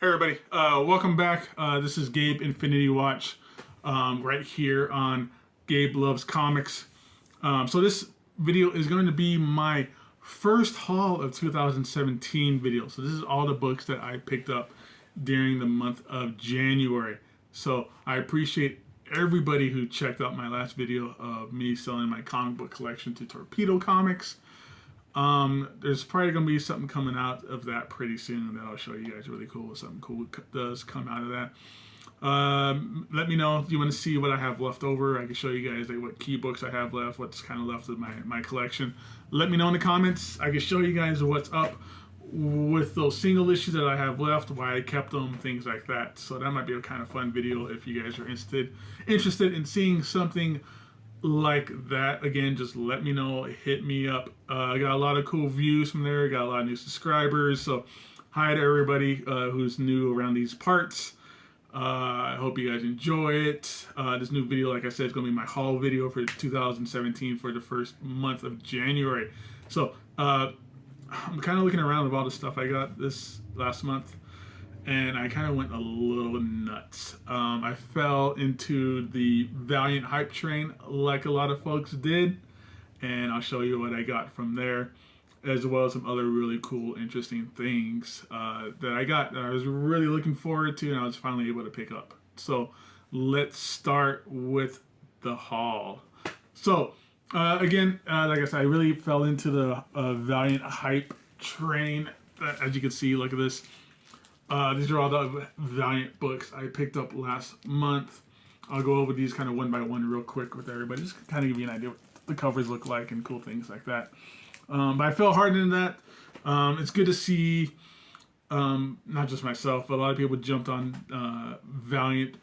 Hey everybody, welcome back. This is Gabe Infinity Watch right here on Gabe Loves Comics. So this video is going to be my first haul of 2017 video. So this is all the books that I picked up during the month of January. So I appreciate everybody who checked out my last video of me selling my comic book collection to Torpedo Comics. There's probably going to be something coming out of that pretty soon that I'll show you guys really cool. Something cool does come out of that. Let me know if you want to see what I have left over. I can show you guys like what key books I have left, what's kind of left of my collection. Let me know in the comments. I can show you guys what's up with those single issues that I have left, why I kept them, things like that. So that might be a kind of fun video if you guys are interested in seeing something like that. Again, just let me know, hit me up. I got a lot of cool views from there, got a lot of new subscribers, so hi to everybody who's new around these parts. I hope you guys enjoy it. This new video, like I said, is going to be my haul video for 2017 for the first month of January. So I'm kind of looking around at all the stuff I got this last month, and I kind of went a little nuts. I fell into the Valiant hype train like a lot of folks did, and I'll show you what I got from there, as well as some other really cool, interesting things that I got that I was really looking forward to, and I was finally able to pick up. So let's start with the haul. So again, like I said, I really fell into the Valiant hype train. As you can see, look at this. These are all the Valiant books I picked up last month. I'll go over these kind of one by one real quick with everybody, just kind of give you an idea what the covers look like and cool things like that. But I fell hard into that. It's good to see, not just myself, but a lot of people jumped on Valiant.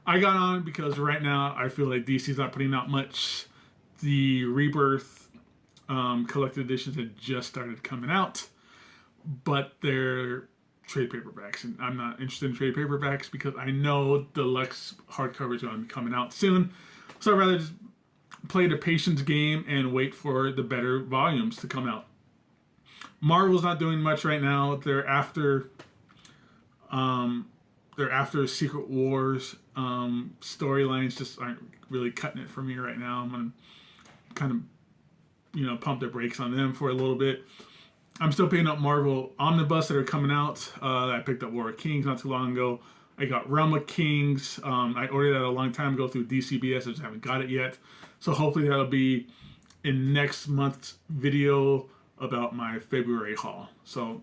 I got on because right now I feel like DC's not putting out much. The Rebirth collected editions had just started coming out, but they're trade paperbacks, and I'm not interested in trade paperbacks because I know deluxe hardcover is going to be coming out soon. So I'd rather just play the patience game and wait for the better volumes to come out. Marvel's not doing much right now. They're after Secret Wars. Storylines just aren't really cutting it for me right now. I'm gonna kind of pump the brakes on them for a little bit. I'm still picking up Marvel Omnibus that are coming out. I picked up War of Kings not too long ago. I got Realm of Kings. I ordered that a long time ago through DCBS. I just haven't got it yet. So hopefully that'll be in next month's video about my February haul. So,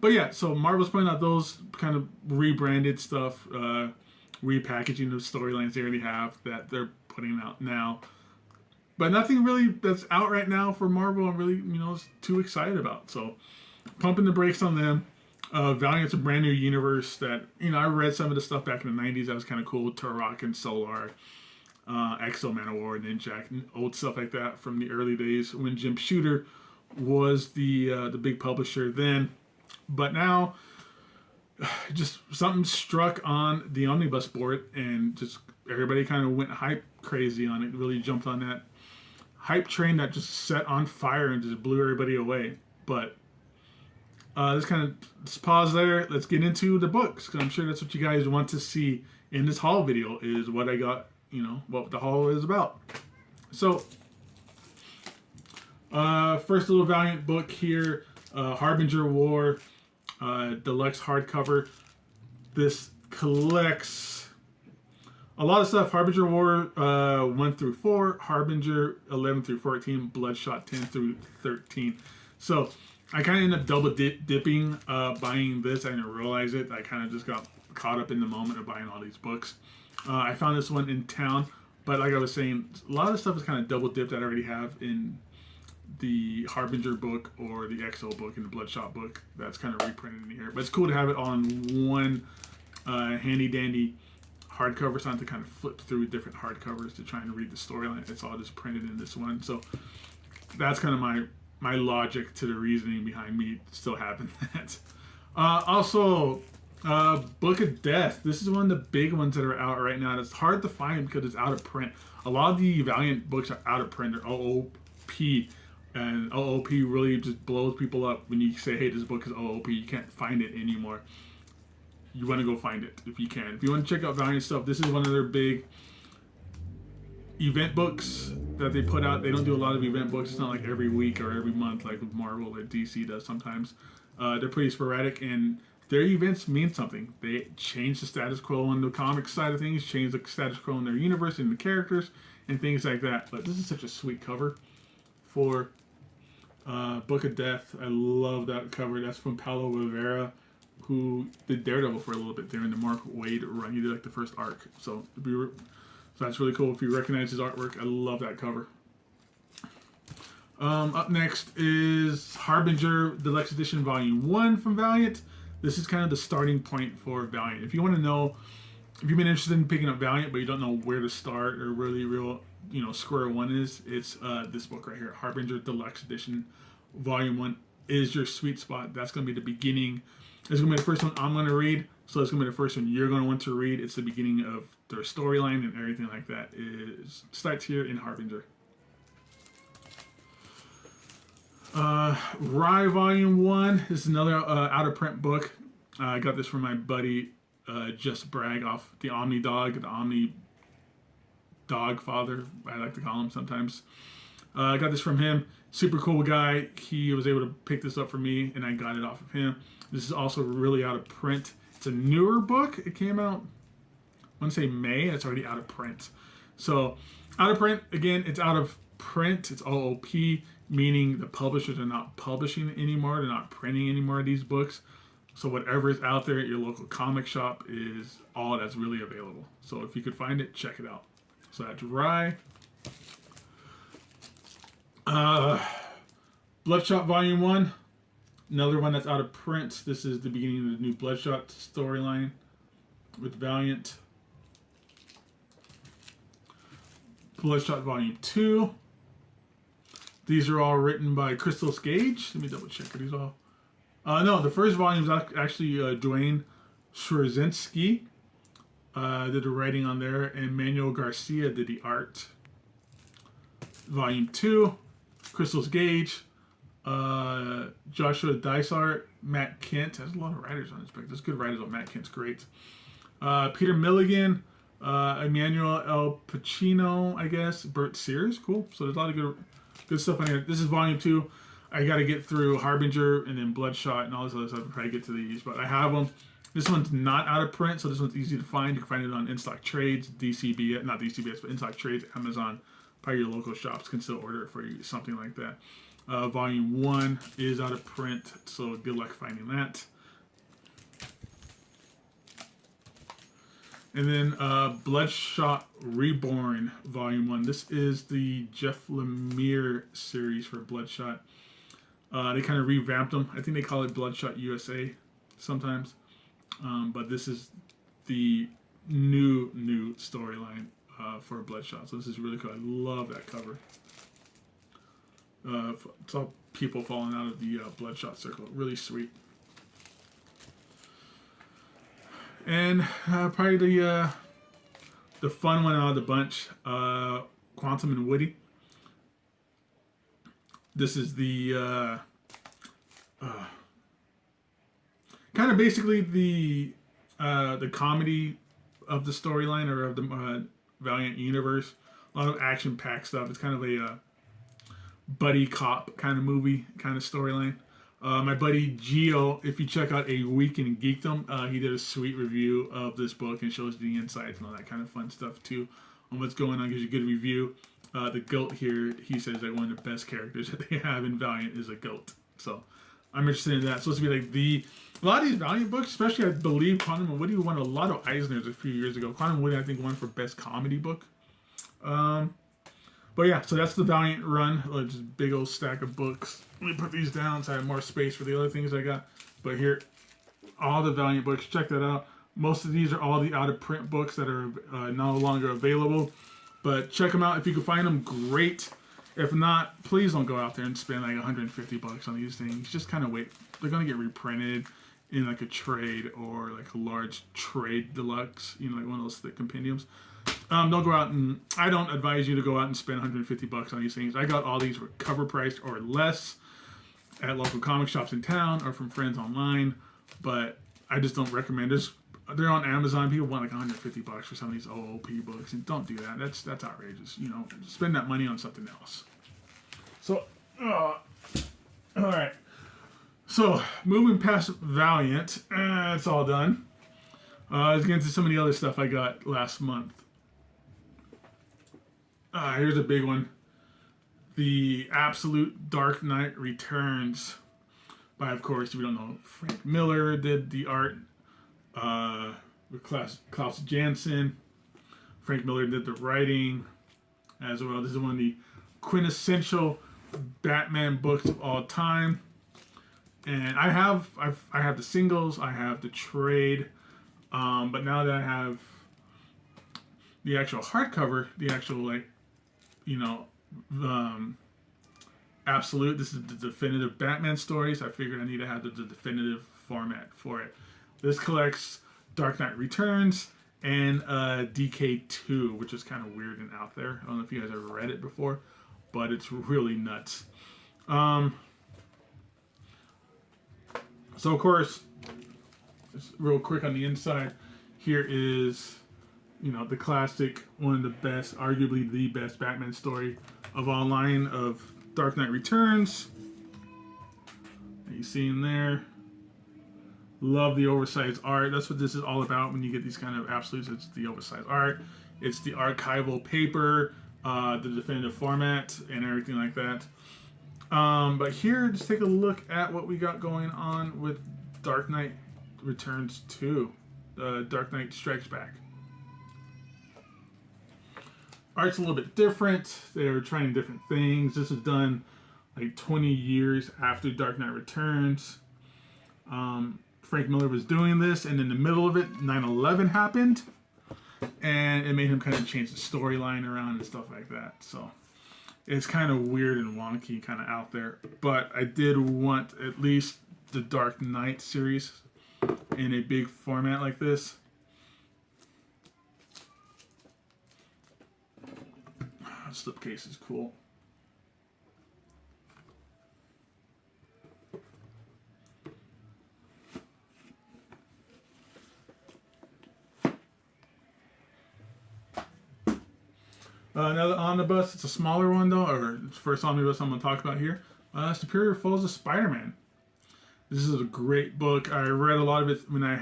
but yeah, so Marvel's putting out those kind of rebranded stuff, repackaging the storylines they already have that they're putting out now. But nothing really that's out right now for Marvel I'm really, too excited about. So pumping the brakes on them. Valiant's a brand new universe that, I read some of the stuff back in the 90s that was kind of cool. Turok and Solar, Exo, Man-O-War, Ninjak, and old stuff like that from the early days when Jim Shooter was the big publisher then. But now, just something struck on the Omnibus board, and just everybody kind of went hype crazy on it. Really jumped on that hype train that just set on fire and just blew everybody away. But let's pause there. Let's get into the books, because I'm sure that's what you guys want to see in this haul video, is what I got, what the haul is about. So first little Valiant book here, Harbinger War, deluxe hardcover. This collects a lot of stuff. Harbinger War 1 through 4, Harbinger 11 through 14, Bloodshot 10 through 13. So I kind of ended up double dipping buying this. I didn't realize it. I kind of just got caught up in the moment of buying all these books. I found this one in town, but like I was saying, a lot of the stuff is kind of double dipped that I already have in the Harbinger book or the Exo book and the Bloodshot book. That's kind of reprinted in here. But it's cool to have it on one handy dandy hardcover, so I have to kind of flip through different hardcovers to try and read the storyline. It's all just printed in this one. So that's kind of my logic to the reasoning behind me still having that. Also, Book of Death. This is one of the big ones that are out right now. It's hard to find because it's out of print. A lot of the Valiant books are out of print. They're OOP. And OOP really just blows people up when you say, hey, this book is OOP. You can't find it anymore. you want to go find it if you can. If you want to check out Valiant stuff, this is one of their big event books that they put out. They don't do a lot of event books. It's not like every week or every month like with Marvel or DC does sometimes. They're pretty sporadic, and their events mean something. They change the status quo on the comics side of things, change the status quo in their universe and the characters and things like that. But this is such a sweet cover for Book of Death. I love that cover. That's from Paulo Rivera, who did Daredevil for a little bit there in the Mark Waid run. He did like the first arc. So that's really cool. If you recognize his artwork, I love that cover. Up next is Harbinger Deluxe Edition Volume 1 from Valiant. This is kind of the starting point for Valiant. If you want to know, if you've been interested in picking up Valiant, but you don't know where to start or where the real, square one is, it's this book right here, Harbinger Deluxe Edition Volume 1 is your sweet spot. That's going to be the beginning. It's going to be the first one I'm going to read, so it's going to be the first one you're going to want to read. It's the beginning of their storyline and everything like that. It starts here in Harbinger. Rye Volume 1 is another out-of-print book. I got this from my buddy Just Bragg off the Omni Dog Father, I like to call him sometimes. I got this from him. Super cool guy. He was able to pick this up for me, and I got it off of him. This is also really out of print. It's a newer book. It came out, I want to say May, and it's already out of print. So, out of print, again, it's out of print. It's OOP, meaning the publishers are not publishing anymore. They're not printing any more of these books. So whatever is out there at your local comic shop is all that's really available. So if you could find it, check it out. So that's Rye. Bloodshot Volume 1. Another one that's out of print. This is the beginning of the new Bloodshot storyline with Valiant. Bloodshot Volume 2. These are all written by Crystal Gage. Let me double check. Are these all? No, the first volume is actually Dwayne Szwarczynski did the writing on there, and Manuel Garcia did the art. Volume 2, Crystal Gage, Joshua Dysart, Matt Kent. There's a lot of writers on this book. There's good writers on Matt Kent's great. Peter Milligan, Emmanuel L. Pacino, I guess. Bert Sears, cool. So there's a lot of good stuff on here. This is Volume 2. I got to get through Harbinger and then Bloodshot and all this other stuff to try to get to these, but I have them. This one's not out of print, so this one's easy to find. You can find it on In-Stock Trades, DCBS, not DCBS, but In-Stock Trades, Amazon. Probably your local shops can still order it for you, something like that. Volume 1 is out of print, so good luck finding that. And then Bloodshot Reborn, Volume 1. This is the Jeff Lemire series for Bloodshot. They kind of revamped them. I think they call it Bloodshot USA sometimes. But this is the new storyline for Bloodshot. So this is really cool. I love that cover. It's all people falling out of the Bloodshot circle. Really sweet. And probably the fun one out of the bunch, Quantum and Woody. This is the kind of basically the comedy of the storyline or of the Valiant universe. A lot of action-packed stuff. It's kind of a buddy cop kind of movie, kind of storyline. My buddy Gio, if you check out A Week in Geekdom, he did a sweet review of this book and shows the insights and all that kind of fun stuff too on what's going on. Gives you a good review. The goat here, he says that one of the best characters that they have in Valiant is a goat. So I'm interested in that. It's supposed to be like a lot of these Valiant books, especially I believe Quantum and Woody won a lot of Eisners a few years ago. Quantum and Woody I think won for best comedy book. But yeah, so that's the Valiant run. Just a big old stack of books. Let me put these down so I have more space for the other things I got. But here, all the Valiant books. Check that out. Most of these are all the out-of-print books that are no longer available. But check them out. If you can find them, great. If not, please don't go out there and spend like $150 on these things. Just kind of wait. They're going to get reprinted in like a trade or like a large trade deluxe, like one of those thick compendiums. Don't go out and I don't advise you to go out and spend $150 on these things. I got all these for cover price or less at local comic shops in town or from friends online, but I just don't recommend. There's they're on Amazon. People want like $150 for some of these OOP books, and don't do that. That's outrageous. You know, spend that money on something else. So, all right. So moving past Valiant, it's all done. Let's get into some of the other stuff I got last month. Here's a big one. The Absolute Dark Knight Returns by, of course, if you don't know, Frank Miller did the art with Klaus Janson. Frank Miller did the writing as well. This is one of the quintessential Batman books of all time. And I have the singles, I have the trade, but now that I have the actual hardcover, the actual, like, you know, Absolute, this is the definitive Batman stories. I figured I need to have the definitive format for it. This collects Dark Knight Returns and DK2, which is kind of weird and out there. I don't know if you guys ever read it before, but it's really nuts. So, of course, just real quick on the inside, here is, you know, the classic, one of the best, arguably the best Batman story of all line of Dark Knight Returns. You see in there. Love the oversized art. That's what this is all about when you get these kind of absolutes. It's the oversized art. It's the archival paper, the definitive format, and everything like that. But here, just take a look at what we got going on with Dark Knight Returns 2. Dark Knight Strikes Back. Art's a little bit different. They're trying different things. This is done like 20 years after Dark Knight Returns. Frank Miller was doing this, and in the middle of it, 9/11 happened, and it made him kind of change the storyline around and stuff like that. So it's kind of weird and wonky, kind of out there. But I did want at least the Dark Knight series in a big format like this. Slipcase is cool. Another omnibus. It's a smaller one though, or it's the first omnibus I'm going to talk about here. Superior Foes of Spider-Man. This is a great book. I read a lot of it when I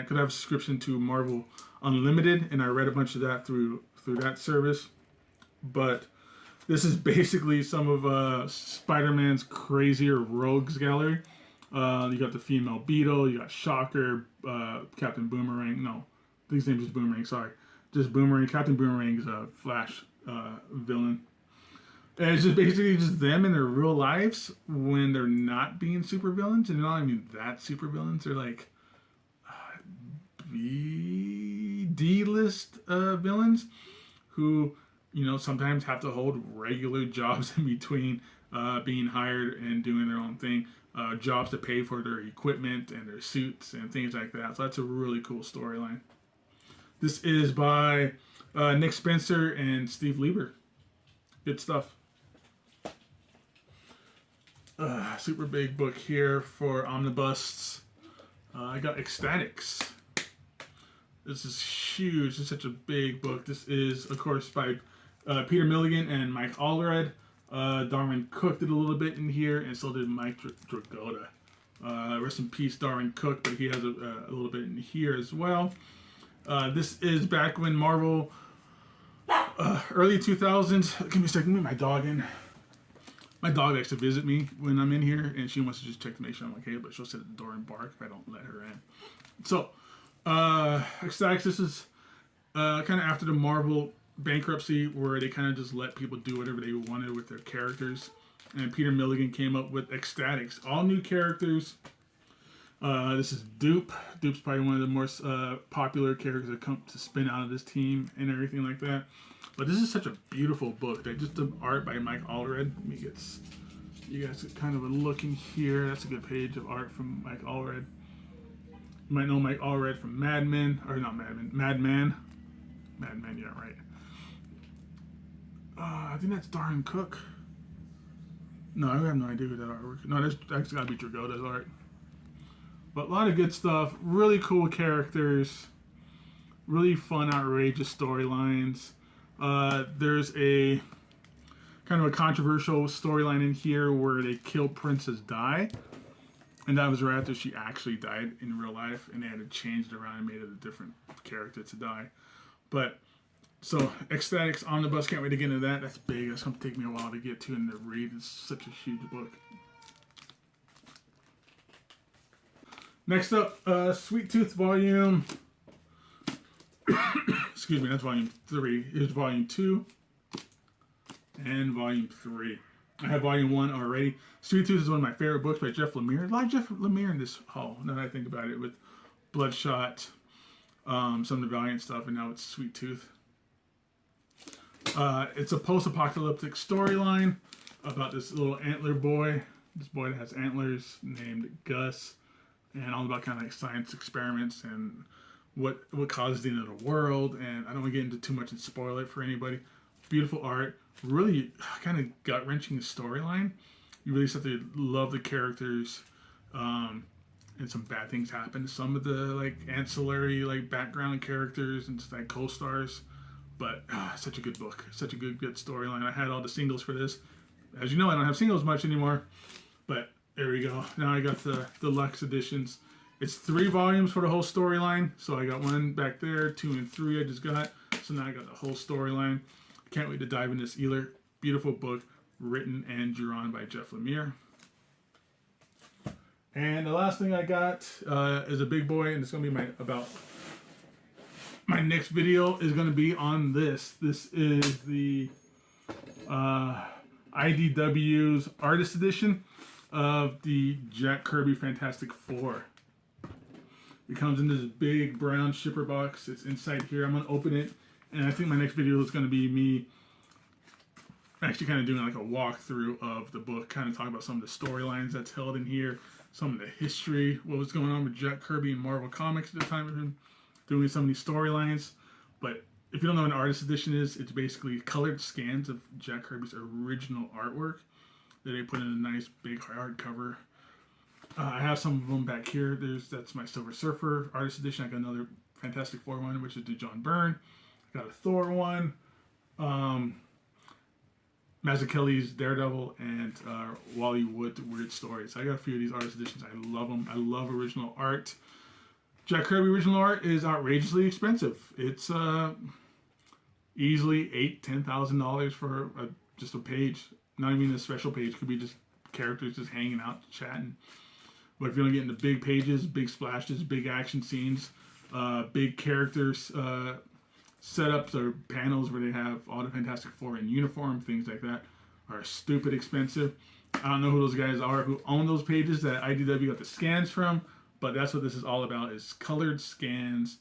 could have a subscription to Marvel Unlimited, and I read a bunch of that through that service. But this is basically some of Spider-Man's crazier rogues gallery. You got the female Beetle, you got Shocker, Captain Boomerang. No, his name is Boomerang. Sorry, just Boomerang. Captain Boomerang is a Flash villain. And it's just basically just them in their real lives when they're not being super villains, and they're not even that super villains. They're like D-list villains who, you know, sometimes have to hold regular jobs in between being hired and doing their own thing. Jobs to pay for their equipment and their suits and things like that. So that's a really cool storyline. This is by Nick Spencer and Steve Lieber. Good stuff. Super big book here for omnibus. I got Ecstatics. This is huge. It's such a big book. This is, of course, by Peter Milligan and Mike Allred. Darwin Cook did a little bit in here, and so did Mike Dragotta. Rest in peace, Darwin Cook, but he has a little bit in here as well. This is back when Marvel, early 2000s. Give me a second, let me my dog in. My dog likes to visit me when I'm in here, and she wants to just check to make sure I'm okay, but she'll sit at the door and bark if I don't let her in. So, Ecstatics, this is kind of after the Marvel bankruptcy, where they kind of just let people do whatever they wanted with their characters. And Peter Milligan came up with Ecstatics, all new characters. This is Dupe. Dupe's probably one of the most popular characters that come to spin out of this team and everything like that. But this is such a beautiful book. They just did art by Mike Allred. Let me get you guys kind of a look in here. That's a good page of art from Mike Allred. You might know Mike Allred from Mad Men, or not Mad Men, Mad Men. Mad Men, yeah, right. I think that's Darwin Cook. No, I have no idea who that artwork. No, that's got to be Dragotta's art. But a lot of good stuff, really cool characters, really fun, outrageous storylines. There's a kind of a controversial storyline in here where they kill Princess Di. And that was right after she actually died in real life, and they had to change it around and made it a different character to die. But, so, Ecstatics Omnibus, can't wait to get into that. That's big. That's going to take me a while to get to and to read. It's such a huge book. Next up, Sweet Tooth Volume... Excuse me, that's Volume 3. Here's Volume 2 and Volume 3. I have Volume 1 already. Sweet Tooth is one of my favorite books by Jeff Lemire. A lot of Jeff Lemire in this haul, now that I think about it, with Bloodshot, some of the Valiant stuff, and now it's Sweet Tooth. It's a post-apocalyptic storyline about this little antler boy. This boy that has antlers named Gus, and all about kind of like science experiments and what causes the end of the world. And I don't want to get into too much and spoil it for anybody. Beautiful art, really kind of gut-wrenching storyline. You really start to love the characters, and some bad things happen to some of the like ancillary like background characters and just like co-stars. But such a good book, such a good storyline. I had all the singles for this. As you know, I don't have singles much anymore, but there we go. Now I got the deluxe editions. It's 3 volumes for the whole storyline. So I got 1 back there, 2 and 3 I just got. So now I got the whole storyline. Can't wait to dive in this either. Beautiful book, written and drawn by Jeff Lemire. And the last thing I got is a big boy, and it's going to be my next video is going to be on this. This is the IDW's Artist Edition of the Jack Kirby Fantastic Four. It comes in this big brown shipper box. It's inside here. I'm going to open it. And I think my next video is going to be me actually kind of doing like a walkthrough of the book, kind of talking about some of the storylines that's held in here, some of the history, what was going on with Jack Kirby and Marvel Comics at the time of him doing some of these storylines. But if you don't know what an artist edition is, it's basically colored scans of Jack Kirby's original artwork that they put in a nice big hardcover. I have some of them back here. That's my Silver Surfer artist edition. I got another Fantastic Four one, which is the John Byrne. I got a Thor one, Mazzucchelli's Daredevil, and Wally Wood Weird Stories. I got a few of these artist editions. I love them. I love original art. Jack Kirby original art is outrageously expensive. It's easily $8,000-$10,000 for just a page. Not even a special page. It could be just characters just hanging out, chatting. But if you want to get into big pages, big splashes, big action scenes, big characters, setups or panels where they have all the Fantastic Four in uniform, things like that, are stupid expensive. I don't know who those guys are who own those pages that IDW got the scans from, but that's what this is all about, is colored scans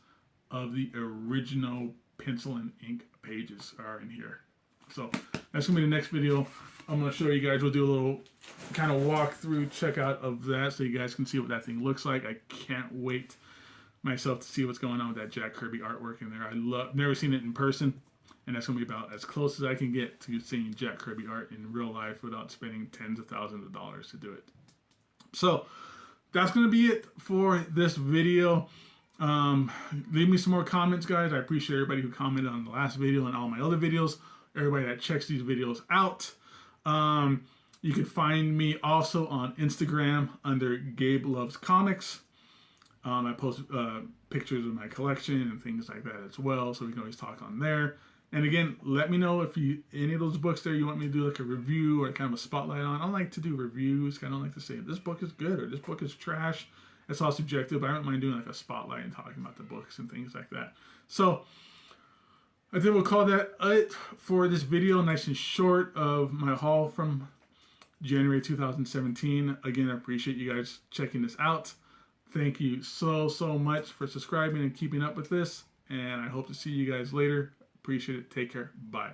of the original pencil and ink pages are in here. So that's going to be the next video. I'm going to show you guys. We'll do a little kind of walkthrough, checkout of that so you guys can see what that thing looks like. I can't wait myself to see what's going on with that Jack Kirby artwork in there. Never seen it in person, and that's going to be about as close as I can get to seeing Jack Kirby art in real life without spending tens of thousands of dollars to do it. So that's going to be it for this video. Leave me some more comments, guys. I appreciate everybody who commented on the last video and all my other videos, everybody that checks these videos out. You can find me also on Instagram under Gabe Loves Comics. I post pictures of my collection and things like that as well, so we can always talk on there. And again, let me know if any of those books there you want me to do like a review or kind of a spotlight on. I like to do reviews. I don't like to say this book is good or this book is trash. It's all subjective, but I don't mind doing like a spotlight and talking about the books and things like that. So I think we'll call that it for this video, nice and short, of my haul from January 2017. Again, I appreciate you guys checking this out. Thank you so much for subscribing and keeping up with this, and I hope to see you guys later. Appreciate it. Take care. Bye.